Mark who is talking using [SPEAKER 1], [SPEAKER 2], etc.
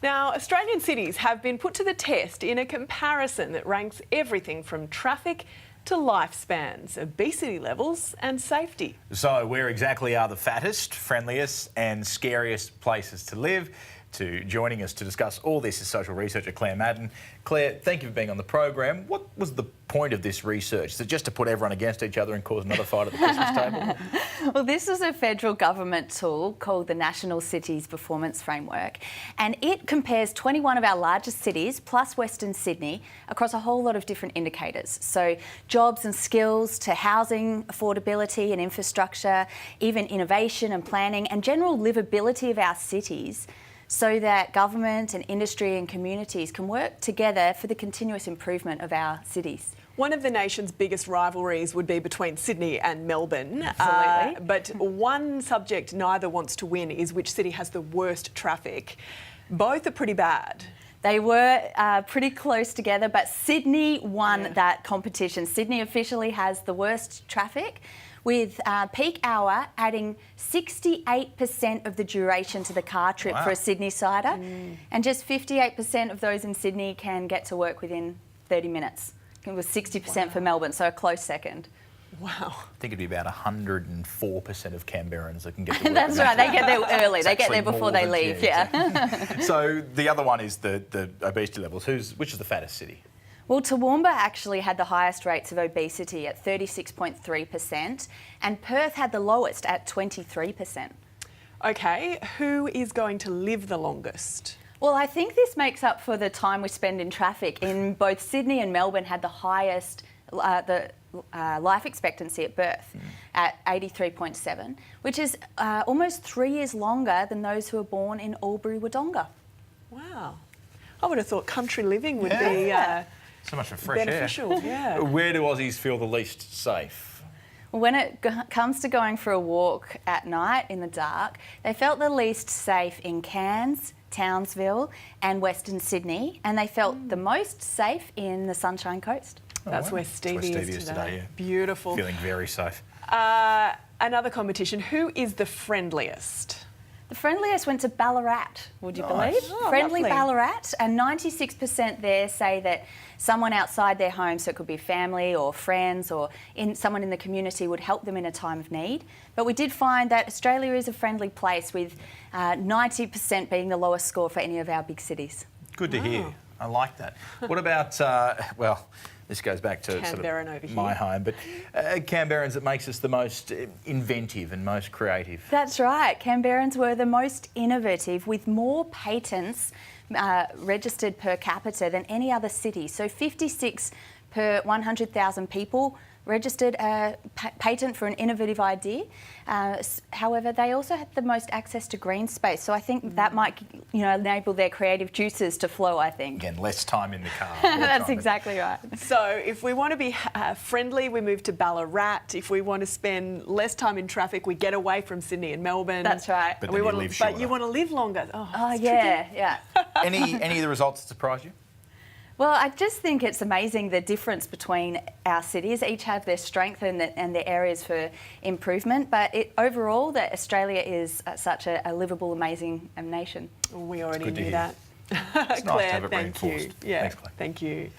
[SPEAKER 1] Now, Australian cities have been put to the test in a comparison that ranks everything from traffic to lifespans, obesity levels and safety.
[SPEAKER 2] So where exactly are the fattest, friendliest and scariest places to live? Joining us to discuss all this is social researcher Claire Madden. Claire, thank you for being on the program. What was the point of this research? Is it just to put everyone against each other and cause another fight at the Christmas table?
[SPEAKER 3] Well, this is a federal government tool called the National Cities Performance Framework, and it compares 21 of our largest cities plus Western Sydney across a whole lot of different indicators. So jobs and skills to housing, affordability and infrastructure, even innovation and planning and general livability of our cities, so that government and industry and communities can work together for the continuous improvement of our cities.
[SPEAKER 1] One of the nation's biggest rivalries would be between Sydney and Melbourne.
[SPEAKER 3] Absolutely.
[SPEAKER 1] But one subject neither wants to win is which city has the worst traffic. Both are pretty bad.
[SPEAKER 3] They were pretty close together, but Sydney won that competition. Sydney officially has the worst traffic, with peak hour adding 68% of the duration to the car trip for a Sydney-sider. And just 58% of those in Sydney can get to work within 30 minutes. It was 60% for Melbourne, so a close second.
[SPEAKER 1] Wow.
[SPEAKER 2] I think it'd be about 104% of Canberrans that can get to work.
[SPEAKER 3] That's right, they get there early. They get there before they leave, yeah.
[SPEAKER 2] So the other one is the obesity levels. Which is the fattest city?
[SPEAKER 3] Well, Toowoomba actually had the highest rates of obesity at 36.3%, and Perth had the lowest at 23%.
[SPEAKER 1] OK, who is going to live the longest?
[SPEAKER 3] Well, I think this makes up for the time we spend in traffic. In both Sydney and Melbourne had the highest life expectancy at birth at 83.7, which is almost 3 years longer than those who were born in Albury-Wodonga.
[SPEAKER 1] Wow. I would have thought country living would be
[SPEAKER 2] so much for fresh
[SPEAKER 1] beneficial. Yeah.
[SPEAKER 2] Where do Aussies feel the least safe?
[SPEAKER 3] Well, when it comes to going for a walk at night in the dark, they felt the least safe in Cairns, Townsville and Western Sydney, and they felt the most safe in the Sunshine Coast.
[SPEAKER 1] That's where Stevie is today. Yeah. Beautiful.
[SPEAKER 2] Feeling very safe.
[SPEAKER 1] Another competition. Who is the friendliest?
[SPEAKER 3] The friendliest went to Ballarat, would you believe?
[SPEAKER 1] Oh,
[SPEAKER 3] Friendly
[SPEAKER 1] lovely.
[SPEAKER 3] Ballarat, and 96% there say that someone outside their home, so it could be family or friends or someone in the community, would help them in a time of need. But we did find that Australia is a friendly place, with 90% being the lowest score for any of our big cities.
[SPEAKER 2] Good to hear. I like that. What about, well, this goes back to
[SPEAKER 1] Canberran
[SPEAKER 2] sort of
[SPEAKER 1] over here.
[SPEAKER 2] my home, but Canberrans, it makes us the most inventive and most creative.
[SPEAKER 3] That's right. Canberrans were the most innovative, with more patents registered per capita than any other city. So 56 per 100,000 people registered a patent for an innovative idea. However, they also had the most access to green space. So I think that might, enable their creative juices to flow, I think.
[SPEAKER 2] Again, less time in the car.
[SPEAKER 3] That's exactly right.
[SPEAKER 1] So if we want to be friendly, we move to Ballarat. If we want to spend less time in traffic, we get away from Sydney and Melbourne.
[SPEAKER 3] That's right.
[SPEAKER 2] But then you live shorter.
[SPEAKER 1] But you want to live longer.
[SPEAKER 3] Oh yeah, yeah.
[SPEAKER 2] Any of the results that surprise you?
[SPEAKER 3] Well, I just think it's amazing the difference between our cities. Each have their strength and their areas for improvement, but overall that Australia is such a livable, amazing nation.
[SPEAKER 1] We already knew that.
[SPEAKER 2] It's nice to have
[SPEAKER 1] Claire,
[SPEAKER 2] it
[SPEAKER 1] thank you.
[SPEAKER 2] reinforced.
[SPEAKER 1] Yeah,
[SPEAKER 2] Thanks, Claire.
[SPEAKER 1] Thank you.